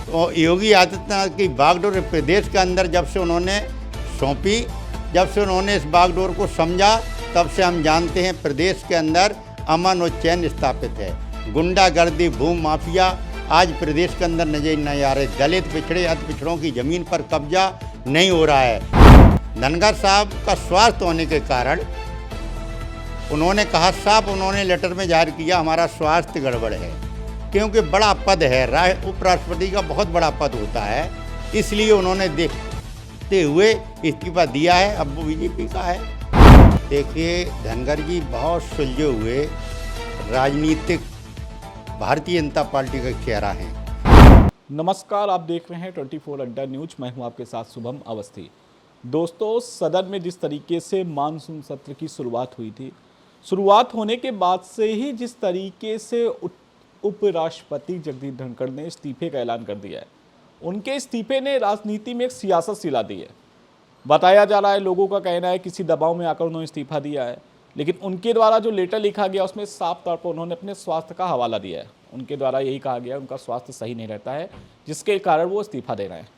तो योगी आदित्यनाथ की बागडोर प्रदेश के अंदर जब से उन्होंने सौंपी, जब से उन्होंने इस बागडोर को समझा, तब से हम जानते हैं प्रदेश के अंदर अमन और चैन स्थापित है। गुंडागर्दी, भूमि माफिया आज प्रदेश के अंदर नजर नहीं आ रहे। दलित, पिछड़े, अति पिछड़ों की ज़मीन पर कब्जा नहीं हो रहा है। धनगर साहब का स्वास्थ्य होने के कारण उन्होंने कहा, साफ उन्होंने लेटर में जाहिर किया, हमारा स्वास्थ्य गड़बड़ है, क्योंकि बड़ा पद है, उपराष्ट्रपति का बहुत बड़ा पद होता है, इसलिए उन्होंने देखते हुए इस्तीफा दिया है। अब वो बीजेपी का है। देखिए, धनगर जी बहुत सुलझे हुए राजनीतिक भारतीय जनता पार्टी का चेहरा है। नमस्कार, आप देख रहे हैं 24 अड्डा न्यूज। मैं हूं आपके साथ शुभम अवस्थी। दोस्तों, सदन में जिस तरीके से मानसून सत्र की शुरुआत हुई थी, शुरुआत होने के बाद से ही जिस तरीके से उपराष्ट्रपति जगदीप धनखड़ ने इस्तीफे का ऐलान कर दिया है, उनके इस्तीफे ने राजनीति में एक सियासत सिला दी है। बताया जा रहा है, लोगों का कहना है किसी दबाव में आकर उन्होंने इस्तीफा दिया है, लेकिन उनके द्वारा जो लेटर लिखा गया उसमें साफ तौर पर उन्होंने अपने स्वास्थ्य का हवाला दिया है। उनके द्वारा यही कहा गया उनका स्वास्थ्य सही नहीं रहता है, जिसके कारण वो इस्तीफा दे रहे हैं।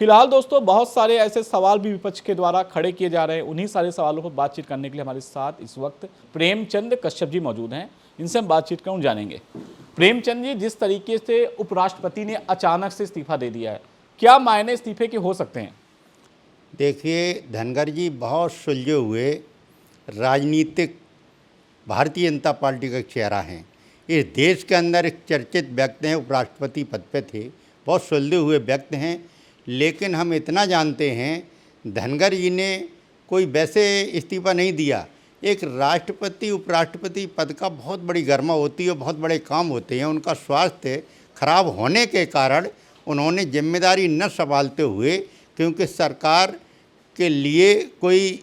फिलहाल दोस्तों, बहुत सारे ऐसे सवाल भी विपक्ष के द्वारा खड़े किए जा रहे हैं। उन्हीं सारे सवालों पर बातचीत करने के लिए हमारे साथ इस वक्त प्रेमचंद कश्यप जी मौजूद हैं। इनसे हम बातचीत करूँ जानेंगे। प्रेमचंद जी, जिस तरीके से उपराष्ट्रपति ने अचानक से इस्तीफा दे दिया है, क्या मायने इस्तीफे के हो सकते हैं? देखिए, धनगर जी बहुत सुलझे हुए राजनीतिक भारतीय जनता पार्टी का चेहरा हैं। इस देश के अंदर एक चर्चित व्यक्ति हैं, उपराष्ट्रपति पद पे थे, बहुत सुलझे हुए व्यक्ति हैं। लेकिन हम इतना जानते हैं, धनगर जी ने कोई वैसे इस्तीफा नहीं दिया। एक राष्ट्रपति उपराष्ट्रपति पद का बहुत बड़ी गर्मा होती है, बहुत बड़े काम होते हैं। उनका स्वास्थ्य खराब होने के कारण उन्होंने जिम्मेदारी न संभालते हुए, क्योंकि सरकार के लिए कोई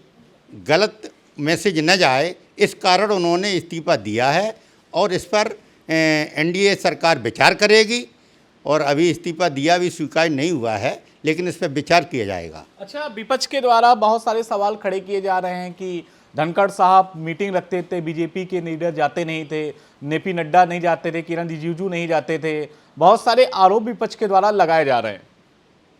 गलत मैसेज न जाए, इस कारण उन्होंने इस्तीफा दिया है। और इस पर एनडीए सरकार विचार करेगी, और अभी इस्तीफा दिया भी स्वीकार नहीं हुआ है, लेकिन इस पर विचार किया जाएगा। अच्छा, विपक्ष के द्वारा बहुत सारे सवाल खड़े किए जा रहे हैं कि धनखड़ साहब मीटिंग रखते थे, बीजेपी के लीडर जाते नहीं थे, जेपी नड्डा नहीं जाते थे, किरण रिजिजू नहीं जाते थे। बहुत सारे आरोप विपक्ष के द्वारा लगाए जा रहे हैं।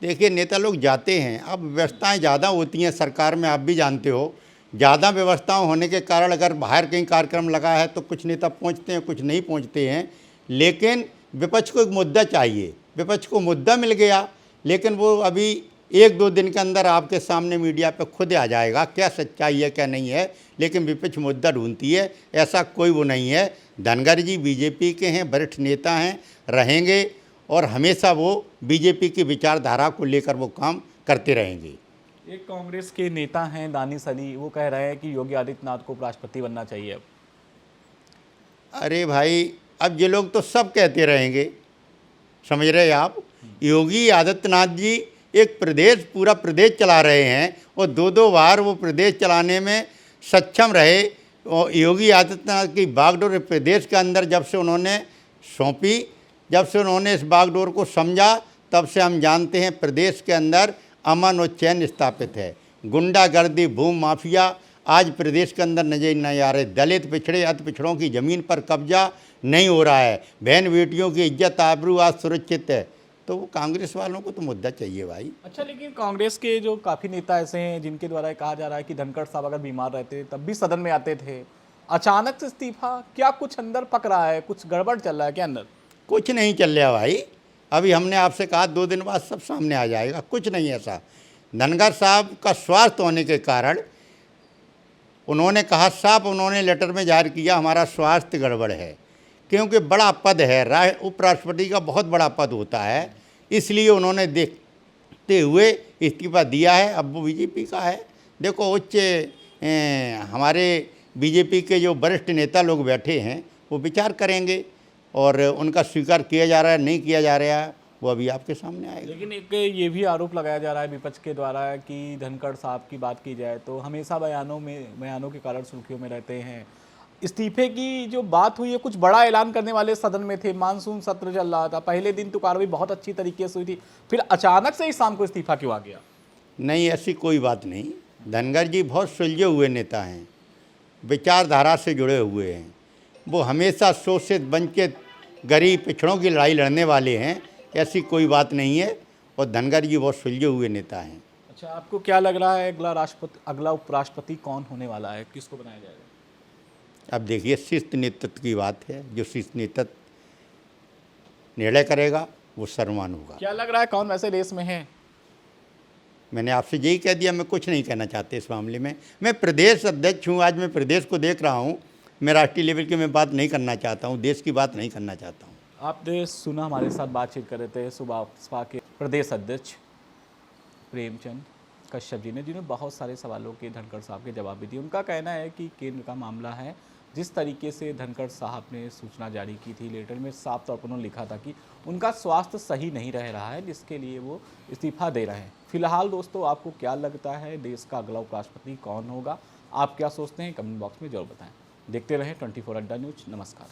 देखिए, नेता लोग जाते हैं, अब व्यवस्थाएं ज़्यादा होती हैं सरकार में, आप भी जानते हो। ज़्यादा व्यवस्थाएं होने के कारण अगर बाहर कहीं कार्यक्रम लगा है तो कुछ नेता पहुंचते हैं, कुछ नहीं पहुंचते हैं। लेकिन विपक्ष को एक मुद्दा चाहिए, विपक्ष को मुद्दा मिल गया, लेकिन वो अभी 1-2 दिन के अंदर आपके सामने मीडिया पे खुद आ जाएगा क्या सच्चाई है क्या नहीं है। लेकिन विपक्ष मुद्दा ढूंढती है, ऐसा कोई वो नहीं है। धनगर जी बीजेपी के हैं, वरिष्ठ नेता हैं, रहेंगे, और हमेशा वो बीजेपी की विचारधारा को लेकर वो काम करते रहेंगे। एक कांग्रेस के नेता हैं दानिश अली, वो कह रहे हैं कि योगी आदित्यनाथ को उपराष्ट्रपति बनना चाहिए अब। अरे भाई, अब ये लोग तो सब कहते रहेंगे, समझ रहे आप। योगी आदित्यनाथ जी एक प्रदेश, पूरा प्रदेश चला रहे हैं, और 2-2 बार वो प्रदेश चलाने में सक्षम रहे। और योगी आदित्यनाथ की बागडोर प्रदेश के अंदर जब से उन्होंने सौंपी, जब से उन्होंने इस बागडोर को समझा, तब से हम जानते हैं प्रदेश के अंदर अमन और चैन स्थापित है। गुंडागर्दी, भूमि माफिया आज प्रदेश के अंदर नजर नहीं आ रहे। दलित, पिछड़े, अति पिछड़ों की ज़मीन पर कब्जा नहीं हो रहा है। बहन बेटियों की इज्जत आबरू आज सुरक्षित है। तो वो कांग्रेस वालों को तो मुद्दा चाहिए भाई। अच्छा, लेकिन कांग्रेस के जो काफ़ी नेता ऐसे हैं जिनके द्वारा कहा जा रहा है कि धनखड़ साहब अगर बीमार रहते तब भी सदन में आते थे, अचानक से इस्तीफा, क्या कुछ अंदर पक रहा है, कुछ गड़बड़ चल रहा है क्या अंदर? कुछ नहीं चल रहा भाई, अभी हमने आपसे कहा 2 दिन बाद सब सामने आ जाएगा। कुछ नहीं ऐसा। धनगर साहब का स्वास्थ्य होने के कारण उन्होंने कहा, साफ उन्होंने लेटर में जाहिर किया, हमारा स्वास्थ्य गड़बड़ है, क्योंकि बड़ा पद है, उपराष्ट्रपति का बहुत बड़ा पद होता है, इसलिए उन्होंने देखते हुए इस्तीफा दिया है। अब वो बीजेपी का है। देखो, हमारे बीजेपी के जो वरिष्ठ नेता लोग बैठे हैं वो विचार करेंगे, और उनका स्वीकार किया जा रहा है नहीं किया जा रहा है वो अभी आपके सामने आएगा। लेकिन एक ये भी आरोप लगाया जा रहा है विपक्ष के द्वारा कि धनखड़ साहब की बात की जाए तो हमेशा बयानों के कारण सुर्खियों में रहते हैं। इस्तीफे की जो बात हुई है, कुछ बड़ा ऐलान करने वाले सदन में थे, मानसून सत्र चल रहा था, पहले दिन तो कार्रवाई बहुत अच्छी तरीके से हुई थी, फिर अचानक से ही शाम को इस्तीफा क्यों आ गया? नहीं, ऐसी कोई बात नहीं। धनगर जी बहुत सुलझे हुए नेता हैं, विचारधारा से जुड़े हुए हैं। वो हमेशा शोषित, वंचित, गरीब, पिछड़ों की लड़ाई लड़ने वाले हैं, ऐसी कोई बात नहीं है। और धनखड़ जी बहुत सुलझे हुए नेता हैं। अच्छा, आपको क्या लग रहा है अगला उपराष्ट्रपति कौन होने वाला है, किसको बनाया जाएगा? अब देखिए, शीर्ष नेतृत्व की बात है। जो शीर्ष नेतृत्व निर्णय करेगा वो सर्वमान्य होगा। क्या लग रहा है कौन वैसे रेस में है? मैंने आपसे यही कह दिया, मैं कुछ नहीं कहना चाहते इस मामले में। मैं प्रदेश अध्यक्ष हूँ, आज मैं प्रदेश को देख रहा हूँ। मैं राष्ट्रीय लेवल की मैं बात नहीं करना चाहता हूँ, देश की बात नहीं करना चाहता हूँ। आपने सुना, हमारे साथ बातचीत कर रहे थे सुभाषपा के प्रदेश अध्यक्ष प्रेमचंद कश्यप जी ने, जिन्होंने बहुत सारे सवालों के धनखड़ साहब के जवाब भी दिए। उनका कहना है कि केंद्र का मामला है। जिस तरीके से धनखड़ साहब ने सूचना जारी की थी, लेटर में साफ तौर पर उन्होंने लिखा था कि उनका स्वास्थ्य सही नहीं रह रहा है, जिसके लिए वो इस्तीफा दे रहे हैं। फिलहाल दोस्तों, आपको क्या लगता है देश का अगला उपराष्ट्रपति कौन होगा? आप क्या सोचते हैं, कमेंट बॉक्स में जरूर बताएं। देखते रहें 24 अड्डा न्यूज। नमस्कार।